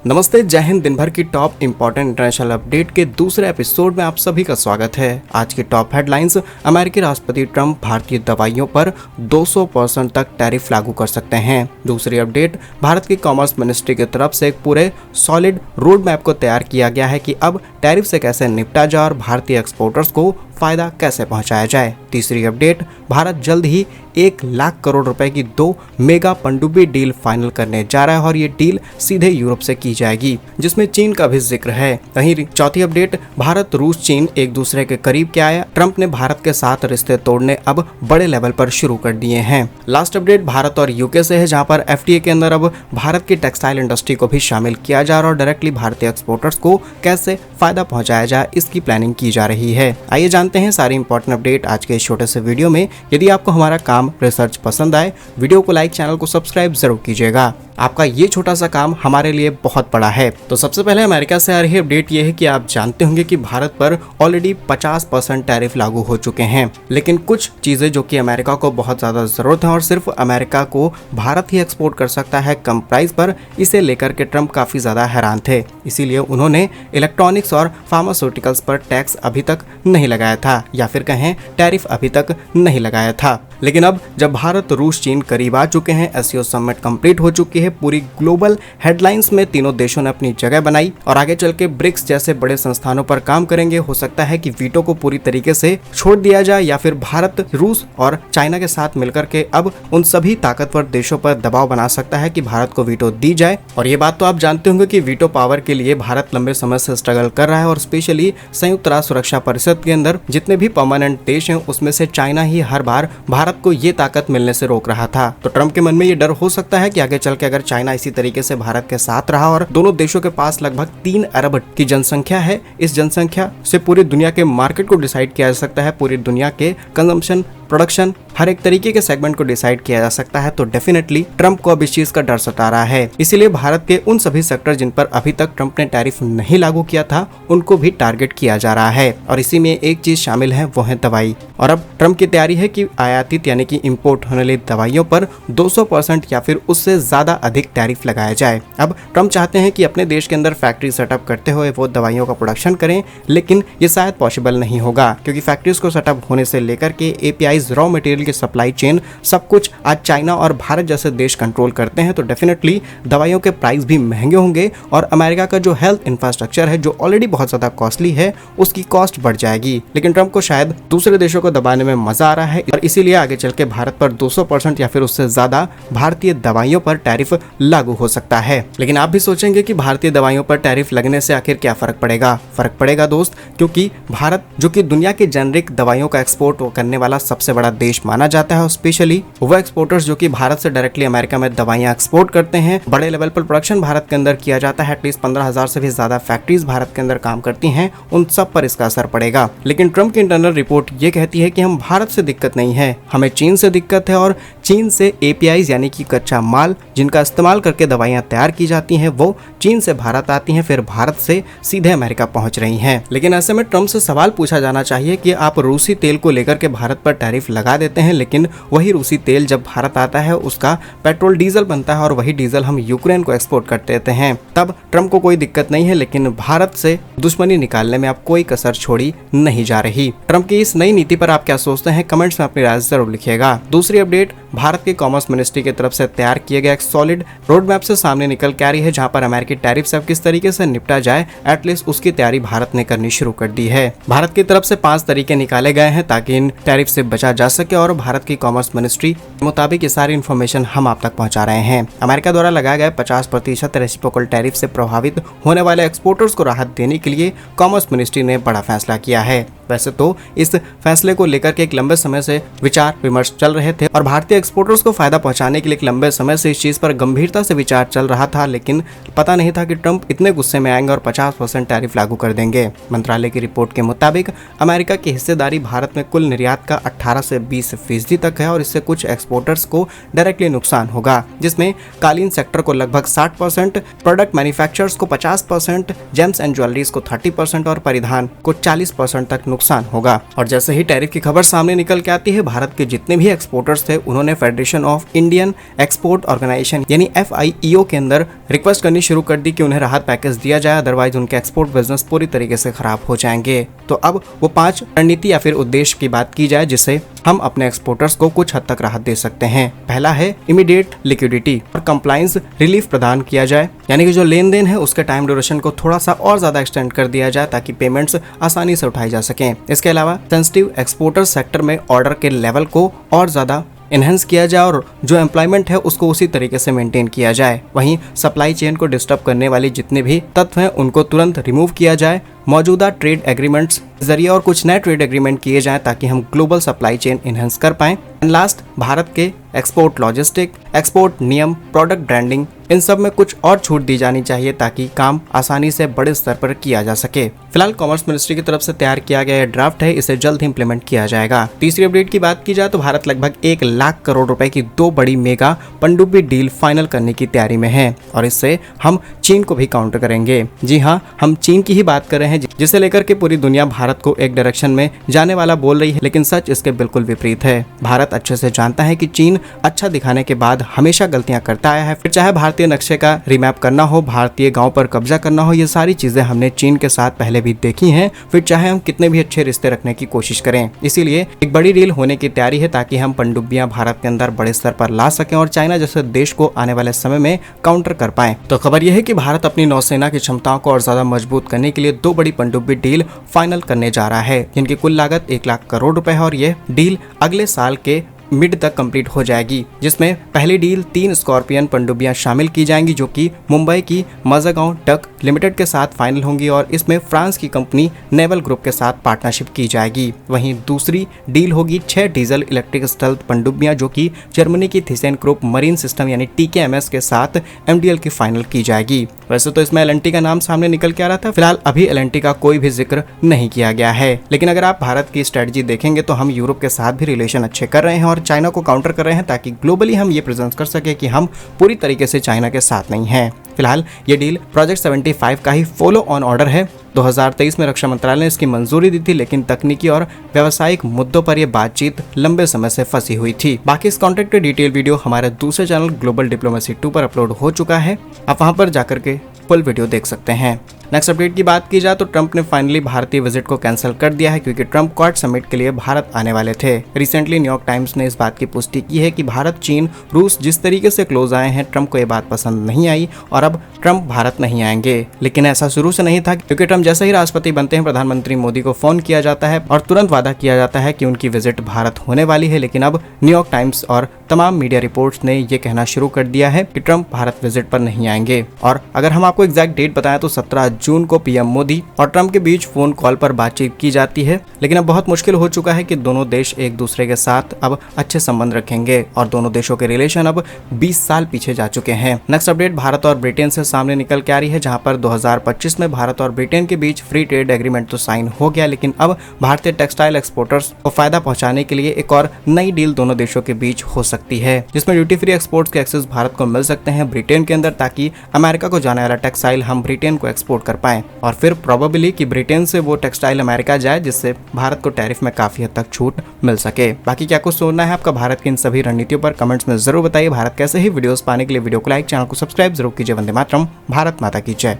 नमस्ते, जय हिंद। दिन भर की टॉप इंपॉर्टेंट इंटरनेशनल अपडेट के दूसरे एपिसोड में आप सभी का स्वागत है। आज की टॉप हेडलाइंस। अमेरिकी राष्ट्रपति ट्रंप भारतीय दवाइयों पर 200% तक टैरिफ लागू कर सकते हैं। दूसरी अपडेट, भारत की कॉमर्स मिनिस्ट्री की तरफ से एक पूरे सॉलिड रोड मैप को तैयार किया गया है कि अब टैरिफ से कैसे निपटा जाए और भारतीय एक्सपोर्टर्स को फायदा कैसे पहुंचाया जाए। तीसरी अपडेट, भारत जल्द ही 1 लाख करोड़ रुपए की 2 मेगा पनडुब्बी डील फाइनल करने जा रहा है और ये डील सीधे यूरोप से की जाएगी, जिसमें चीन का भी जिक्र है। वहीं चौथी अपडेट, भारत रूस चीन एक दूसरे के करीब क्या आया, ट्रंप ने भारत के साथ रिश्ते तोड़ने अब बड़े लेवल पर शुरू कर दिए हैं। लास्ट अपडेट भारत और यूके से है, जहां पर एफटीए के अंदर अब भारत की टेक्सटाइल इंडस्ट्री को भी शामिल किया जा रहा है और डायरेक्टली भारतीय एक्सपोर्टर्स को कैसे फायदा पहुंचाया जाए इसकी प्लानिंग की जा रही है। आइए जानते हैं सारी इंपॉर्टेंट अपडेट आज के इस छोटे से वीडियो में। यदि आपको हमारा काम रिसर्च पसंद आए, वीडियो को लाइक, चैनल को सब्सक्राइब जरूर कीजिएगा। आपका ये छोटा सा काम हमारे लिए बहुत बड़ा है। तो सबसे पहले अमेरिका से आ रही अपडेट ये है कि आप जानते होंगे कि भारत पर ऑलरेडी 50% टैरिफ लागू हो चुके हैं, लेकिन कुछ चीजें जो कि अमेरिका को बहुत ज्यादा जरूरत है और सिर्फ अमेरिका को भारत ही एक्सपोर्ट कर सकता है कम प्राइस पर, इसे लेकर के ट्रंप काफी ज्यादा हैरान थे। इसीलिए उन्होंने इलेक्ट्रॉनिक्स और फार्मास्यूटिकल्स पर टैक्स अभी तक नहीं लगाया था, या फिर कहें टैरिफ अभी तक नहीं लगाया था। लेकिन अब जब भारत रूस चीन करीब आ चुके हैं, एससीओ समिट कंप्लीट हो चुकी है, पूरी ग्लोबल हेडलाइंस में तीनों देशों ने अपनी जगह बनाई और आगे चल के ब्रिक्स जैसे बड़े संस्थानों पर काम करेंगे। हो सकता है कि वीटो को पूरी तरीके से छोड़ दिया जाए, या फिर भारत रूस और चाइना के साथ मिलकर के अब उन सभी ताकतवर देशों पर दबाव बना सकता है कि भारत को वीटो दी जाए। और ये बात तो आप जानते होंगे कि वीटो पावर के लिए भारत लंबे समय से स्ट्रगल कर रहा है और स्पेशली संयुक्त राष्ट्र सुरक्षा परिषद के अंदर जितने भी परमानेंट देश हैं उसमें से चाइना ही हर बार भारत को ये ताकत मिलने से रोक रहा था। तो ट्रंप के मन में ये डर हो सकता है कि आगे चल के अगर चाइना इसी तरीके से भारत के साथ रहा और दोनों देशों के पास लगभग 3 अरब की जनसंख्या है, इस जनसंख्या से पूरी दुनिया के मार्केट को डिसाइड किया जा सकता है, पूरी दुनिया के कंजम्पशन, प्रोडक्शन, हर एक तरीके के सेगमेंट को डिसाइड किया जा सकता है। तो डेफिनेटली ट्रंप को अब इस चीज का डर सता रहा है। इसीलिए भारत के उन सभी सेक्टर जिन पर अभी तक ट्रंप ने टैरिफ नहीं लागू किया था, उनको भी टारगेट किया जा रहा है। और इसी में एक चीज शामिल है, वो है दवाई। और अब ट्रंप की तैयारी है कि आयातित यानी कि इंपोर्ट होने वाली दवाइयों पर 200% या फिर उससे ज्यादा अधिक टैरिफ लगाया जाए। अब ट्रंप चाहते हैं कि अपने देश के अंदर फैक्ट्री सेटअप करते हुए वो दवाइयों का प्रोडक्शन करें, लेकिन ये शायद पॉसिबल नहीं होगा, क्योंकि फैक्ट्रीज को सेटअप होने से लेकर के एपीआई, रॉ मटेरियल की सप्लाई चेन, सब कुछ आज चाइना और भारत जैसे देश कंट्रोल करते हैं। तो डेफिनेटली दवाइयों के प्राइस भी महंगे होंगे और अमेरिका का जो हेल्थ इंफ्रास्ट्रक्चर है, जो ऑलरेडी बहुत ज्यादा कॉस्टली है, उसकी कॉस्ट बढ़ जाएगी। लेकिन ट्रंप को शायद दूसरे देशों को दबाने में मजा आ रहा है और इसीलिए आगे चल के भारत पर 200% या फिर उससे ज्यादा भारतीय दवाइयों पर टैरिफ लागू हो सकता है। लेकिन आप भी सोचेंगे कि भारतीय दवाइयों पर टैरिफ लगने से आखिर क्या फर्क पड़ेगा? फर्क पड़ेगा दोस्त, क्योंकि भारत जो कि दुनिया के जेनरिक दवाइयों का एक्सपोर्ट करने वाला सबसे बड़ा देश माना जाता है, और स्पेशली वो एक्सपोर्टर्स जो कि भारत से डायरेक्टली अमेरिका में दवाइयां एक्सपोर्ट करते हैं, बड़े लेवल पर प्रोडक्शन भारत के अंदर किया जाता है, एटलीस्ट 15,000 से भी ज्यादा फैक्ट्रीज भारत के अंदर काम करती हैं, उन सब पर इसका असर पड़ेगा। लेकिन ट्रंप की इंटरनल रिपोर्ट ये कहती है कि हम भारत से दिक्कत नहीं है, हमें चीन से दिक्कत है, और चीन से एपीआई यानी कि कच्चा माल जिनका इस्तेमाल करके दवाइयां तैयार की जाती हैं, वो चीन से भारत आती हैं, फिर भारत से सीधे अमेरिका पहुंच रही हैं। लेकिन ऐसे में ट्रंप से सवाल पूछा जाना चाहिए कि आप रूसी तेल को लेकर के भारत पर टैरिफ लगा देते हैं, लेकिन वही रूसी तेल जब भारत आता है उसका पेट्रोल डीजल बनता है और वही डीजल हम यूक्रेन को एक्सपोर्ट कर देते हैं, तब ट्रंप को कोई दिक्कत नहीं है। लेकिन भारत से दुश्मनी निकालने में अब कोई कसर छोड़ी नहीं जा रही। ट्रंप की इस नई नीति पर आप क्या सोचते हैं? कमेंट्स में अपनी राय जरूर लिखिएगा। दूसरी अपडेट, भारत की कॉमर्स मिनिस्ट्री की तरफ से तैयार किए गए एक सॉलिड रोड मैप से सामने निकल के आ रही है, जहां पर अमेरिकी टैरिफ से अब किस तरीके से निपटा जाए, एटलीस्ट उसकी तैयारी भारत ने करनी शुरू कर दी है। भारत की तरफ से 5 तरीके निकाले गए हैं ताकि इन टैरिफ से बचा जा सके और भारत की कॉमर्स मिनिस्ट्री के मुताबिक ये सारी इन्फॉर्मेशन हम आप तक पहुंचा रहे हैं। अमेरिका द्वारा लगाए गए 50% रेसिप्रोकल टैरिफ से प्रभावित होने वाले एक्सपोर्टर्स को राहत देने के लिए कॉमर्स मिनिस्ट्री ने बड़ा फैसला किया है। वैसे तो इस फैसले को लेकर के एक लंबे समय से विचार विमर्श चल रहे थे और भारतीय एक्सपोर्टर्स को फायदा पहुंचाने के लिए एक लंबे समय से इस चीज पर गंभीरता से विचार चल रहा था, लेकिन पता नहीं था कि ट्रंप इतने गुस्से में आएंगे और 50% टैरिफ लागू कर देंगे। मंत्रालय की रिपोर्ट के मुताबिक अमेरिका की हिस्सेदारी भारत में कुल निर्यात का 18 से 20% तक है और इससे कुछ एक्सपोर्टर्स को डायरेक्टली नुकसान होगा, जिसमें कालीन सेक्टर को लगभग 60%, प्रोडक्ट मैन्युफैक्चरर्स को 50%, जेम्स एंड ज्वेलरीज को 30% और परिधान को 40% तक नुकसान होगा। और जैसे ही टैरिफ की खबर सामने निकल के आती है, भारत के जितने भी एक्सपोर्टर्स थे उन्होंने federation of Indian export organisation यानी FIEO के अंदर रिक्वेस्ट करनी शुरू कर दी कि उन्हें राहत पैकेज दिया जाए, अदरवाइज उनके एक्सपोर्ट बिजनेस पूरी तरीके से खराब हो जाएंगे। तो अब वो 5 रणनीति या फिर उद्देश्य की बात की जाए जिससे हम अपने एक्सपोर्टर्स को कुछ हद तक राहत दे सकते हैं। पहला है इमीडिएट लिक्विडिटी और कंप्लायंस रिलीफ प्रदान किया जाए, यानी कि जो लेन देन है उसके टाइम ड्यूरेशन को थोड़ा सा और ज्यादा एक्सटेंड कर दिया जाए ताकि पेमेंट्स आसानी से उठाई जा सकें। इसके अलावा सेंसिटिव एक्सपोर्टर सेक्टर में ऑर्डर के लेवल को और ज्यादा एनहेंस किया जाए और जो एम्प्लॉयमेंट है उसको उसी तरीके से मेंटेन किया जाए। वहीं सप्लाई चेन को डिस्टर्ब करने वाली जितने भी तत्व हैं उनको तुरंत रिमूव किया जाए। मौजूदा ट्रेड एग्रीमेंट्स जरिए और कुछ नए ट्रेड एग्रीमेंट किए जाएं ताकि हम ग्लोबल सप्लाई चेन इनहेंस कर पाएं। एंड लास्ट, भारत के एक्सपोर्ट लॉजिस्टिक, एक्सपोर्ट नियम, प्रोडक्ट ब्रांडिंग, इन सब में कुछ और छूट दी जानी चाहिए ताकि काम आसानी से बड़े स्तर पर किया जा सके। फिलहाल कॉमर्स मिनिस्ट्री की तरफ से तैयार किया गया ड्राफ्ट है, इसे जल्द ही इंप्लीमेंट किया जाएगा। तीसरी अपडेट की बात की जाए तो भारत लगभग 1 लाख करोड़ रुपए की 2 बड़ी मेगा पनडुब्बी डील फाइनल करने की तैयारी में है और इससे हम चीन को भी काउंटर करेंगे। जी हाँ, हम चीन की ही बात कर रहे हैं जिसे लेकर के पूरी दुनिया भारत को एक डायरेक्शन में जाने वाला बोल रही है, लेकिन सच इसके बिल्कुल विपरीत है। भारत अच्छे से जानता है कि चीन अच्छा दिखाने के बाद हमेशा गलतियां करता आया है। फिर चाहे भारतीय नक्शे का रिमैप करना हो, भारतीय गांव पर कब्जा करना हो, ये सारी चीजें हमने चीन के साथ पहले भी देखी हैं। फिर चाहे हम कितने भी अच्छे रिश्ते रखने की कोशिश करें, इसीलिए एक बड़ी डील होने की तैयारी है ताकि हम पनडुब्बियां भारत के अंदर बड़े स्तर पर ला सकें और चाइना जैसे देश को आने वाले समय में काउंटर कर पाए। तो खबर यह है कि भारत अपनी नौसेना की क्षमताओं को और ज्यादा मजबूत करने के लिए 2 बड़ी पनडुब्बी डील फाइनल करने जा रहा है, जिनकी कुल लागत 1 लाख करोड़ रुपए है और यह डील अगले साल के मिड तक कंप्लीट हो जाएगी, जिसमें पहली डील 3 स्कॉर्पियन पनडुब्बियां शामिल की जाएंगी जो कि मुंबई की मजागांव डक लिमिटेड के साथ फाइनल होंगी और इसमें फ्रांस की कंपनी नेवल ग्रुप के साथ पार्टनरशिप की जाएगी। वहीं दूसरी डील होगी 6 डीजल इलेक्ट्रिक स्टेल्थ पनडुब्बियां जो कि जर्मनी की थिसेन ग्रुप मरीन सिस्टम यानी TKMS के साथ MDL की फाइनल की जाएगी। वैसे तो इसमें LNT का नाम सामने निकल के आ रहा था, फिलहाल अभी LNT का कोई भी जिक्र नहीं किया गया है, लेकिन अगर आप भारत की स्ट्रेटजी देखेंगे तो हम यूरोप के साथ भी रिलेशन अच्छे कर रहे हैं और चाइना को काउंटर कर रहे हैं ताकि ग्लोबली हम ये प्रेजेंट कर सके कि हम पूरी तरीके से चाइना के साथ नहीं हैं। फिलहाल ये डील प्रोजेक्ट 75 का ही फॉलो ऑन ऑर्डर है। 2023 में रक्षा मंत्रालय ने इसकी मंजूरी दी थी, लेकिन तकनीकी और व्यावसायिक मुद्दों पर यह बातचीत लंबे समय से फंसी हुई थी। बाकी इस कॉन्ट्रैक्ट की डिटेल वीडियो हमारे दूसरे चैनल ग्लोबल डिप्लोमेसी 2 पर अपलोड हो चुका है, आप वहां पर जाकर के फुल वीडियो देख सकते हैं। नेक्स्ट अपडेट की बात की जाए तो ट्रंप ने फाइनली भारतीय विजिट को कैंसिल कर दिया है क्योंकि ट्रंप क्वाड समिट के लिए भारत आने वाले थे। रिसेंटली न्यूयॉर्क टाइम्स ने इस बात की पुष्टि की है कि भारत, चीन, रूस जिस तरीके से क्लोज आए हैं, ट्रंप को ये बात पसंद नहीं आई और अब ट्रंप भारत नहीं आएंगे। लेकिन ऐसा शुरू से नहीं था क्योंकि ट्रंप जैसे ही राष्ट्रपति बनते हैं प्रधानमंत्री मोदी को फोन किया जाता है और तुरंत वादा किया जाता है कि उनकी विजिट भारत होने वाली है। लेकिन अब न्यूयॉर्क टाइम्स और तमाम मीडिया रिपोर्ट्स ने ये कहना शुरू कर दिया है कि ट्रंप भारत विजिट पर नहीं आएंगे। और अगर हम आपको एग्जैक्ट डेट बताएं तो 17 जून को पीएम मोदी और ट्रंप के बीच फोन कॉल पर बातचीत की जाती है। लेकिन अब बहुत मुश्किल हो चुका है कि दोनों देश एक दूसरे के साथ अब अच्छे संबंध रखेंगे और दोनों देशों के रिलेशन अब 20 साल पीछे जा चुके हैं। नेक्स्ट अपडेट भारत और ब्रिटेन से सामने निकल के आ रही है, जहां पर 2025 में भारत और ब्रिटेन के बीच फ्री ट्रेड एग्रीमेंट तो साइन हो गया, लेकिन अब भारतीय टेक्सटाइल एक्सपोर्टर्स को फायदा पहुंचाने के लिए एक और नई डील दोनों देशों के बीच हो सकती है, जिसमें ड्यूटी फ्री एक्सपोर्ट्स के एक्सेस भारत को मिल सकते हैं ब्रिटेन के अंदर, ताकि अमेरिका को जाने वाला टेक्सटाइल हम ब्रिटेन को एक्सपोर्ट कर पाएं और फिर प्रोबेबली कि ब्रिटेन से वो टेक्सटाइल अमेरिका जाए, जिससे भारत को टैरिफ में काफी हद तक छूट मिल सके। बाकी क्या कुछ सोचना है आपका भारत की इन सभी रणनीतियों पर कमेंट्स में जरूर बताइए। भारत कैसे ही वीडियोस पाने के लिए वीडियो को लाइक, चैनल को सब्सक्राइब जरूर कीजिए। वंदे मातरम, भारत माता की जय।